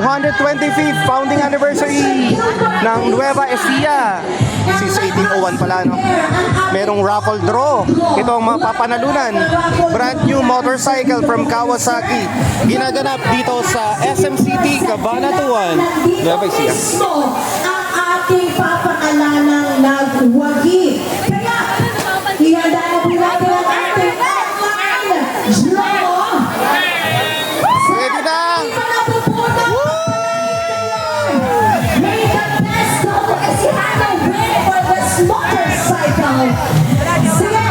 225th founding anniversary ng Nueva Ecija. Since 1801 pala, no? Merong raffle draw. Ito ang mapapanalunan. Brand new motorcycle from Kawasaki. Ginaganap dito sa SM City, Cabanatuan, Nueva Ecija. Ang ating papakalanang nagwagi. Kaya, ihanda na po natin ang ating draw. Ready na! May the best dog kasi ano win for this motorcycle. Sige,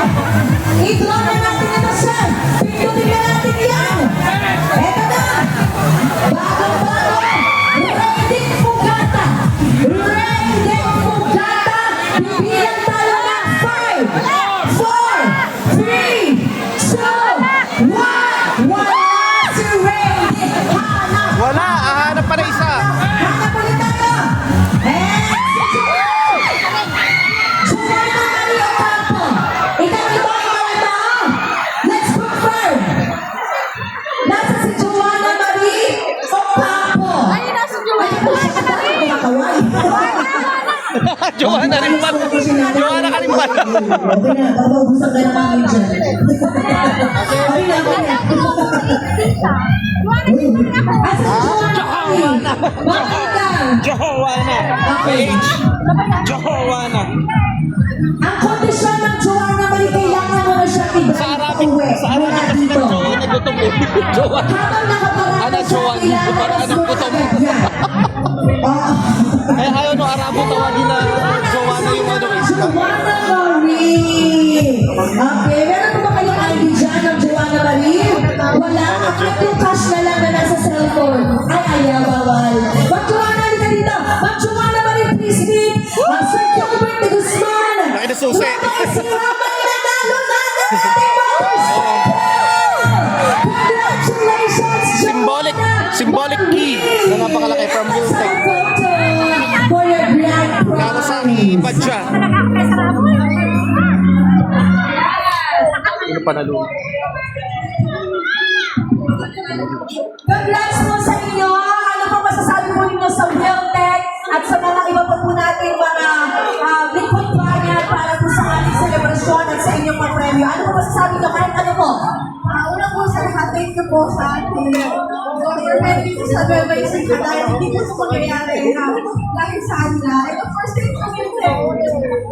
i-draw na natin ito siya. Pindutin na natin yan. Eto na. Bago-bago. Ready Fugata. Ready Fugata. Bibilang tayo na 5, 4, 3, 2, 1. Wala si Ready. Hanap. Wala! Hahanap pa na isa! Hanap ulit tayo. And si Joanna Maria Ocampo. Ikaw ito ang malata. Let's confirm. Nasa si Joanna Maria Ocampo. Ay, nasa Joanna Maria. Joanna rin pa! Joanna ka rin pa! Okay na, babagusap ka na namin dyan. Okay na, okay na. Asa si Joanna? Bakit ka? Joanna! Okay. Joanna! Ang kondisyon ng Joanna Marie, kailangan mo na siya i-uwi. Sa Arabic kasi ng Joanna gutom eh. Joanna! Habang nakaparada Ano, siya, Joanna? kailangan Parang mo anong gutom? Oo. Eh, ayaw no Arabo tawagin na Joanna yung ano eh. Joanna Marie. Okay, meron po ba kayong ID dyan ng Joanna Marie? Wala. Yung cash na lang na nasa cellphone. Ay, ayaw, bawal. Mag Joanna, halika dito. Mag Joanna Marie, please meet. Sir Gilbert de Guzman. Laki na susi. Si Ramay nanalo na ng ating motorcycle. Congratulations, Symbolic, symbolic key na napakalaki from Wiltec. For your grand prize. Kawasaki Badja. Ano panalo? Congrats po sa inyo. Ano po masasabi po ninyo sa Wiltec at sa mga iba pa po natin mga lingkod banyan para po sa ating selebrasyon at sa inyong mga premyo. Ano po masasabi nyo? Kahit ano po? Una po sa lahat, thank you po sa ating permitting po sa Nueva Ecija dahil hindi po ito mangyayari dahil sa kanila. And of course, thank you po.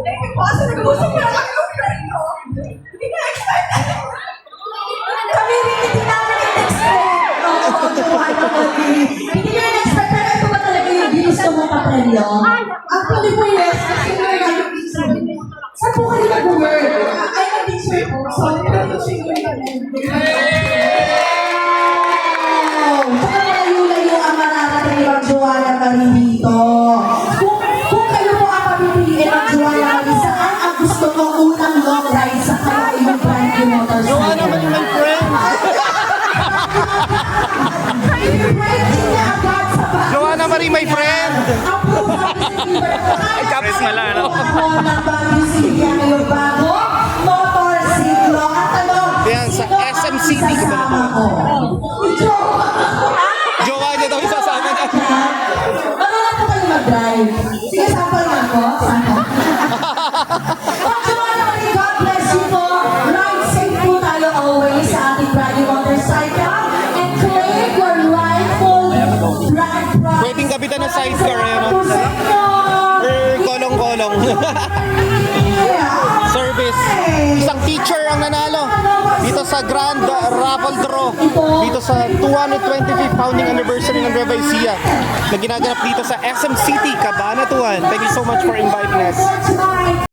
Thank you po sa nag-usap na lang yung friend ko. Hindi ka expect. Kami rin hindi namin in-expect. Oo, Joanna Marie. Hindi nyo in-expect pero ito ba talaga yung ginusto mo ka-premyo? Actually po, yes. Kasi nga yung pizza. Saan po kayo nag-work? Ay, nag-teacher po. So, nag-teacher ko yun. Saka malayo-layo ang mararating ni Ma'am Joanna Marie dito. Kung kayo po ang pamipiliin ng Joanna Marie, saan ang gusto mo unang long ride sa kanyang brand new motorcycle? Joanna Marie, my friend! Joanna Marie, my friend! Ay, kapis mala, no? Motorsiklo. At ano? Yan, sa SM City, Joanna daw yung sasama na. Marunong po kayo mag-drive. Sige, sample nga po. Sample. Joanna Marie, God bless you po. Ride safe po tayo always sa ating brand new motorcycle. And claim your rightful brand prize. Pwedeng kapitan ng sidecar, eh, no? Sa inyo. Kolong-kolong. Service. Isang teacher ang nanalo dito sa Grand Raffle Draw dito sa 225th founding anniversary ng Nueva Ecija na ginaganap dito sa SM City, Cabanatuan. Thank you so much for inviting us.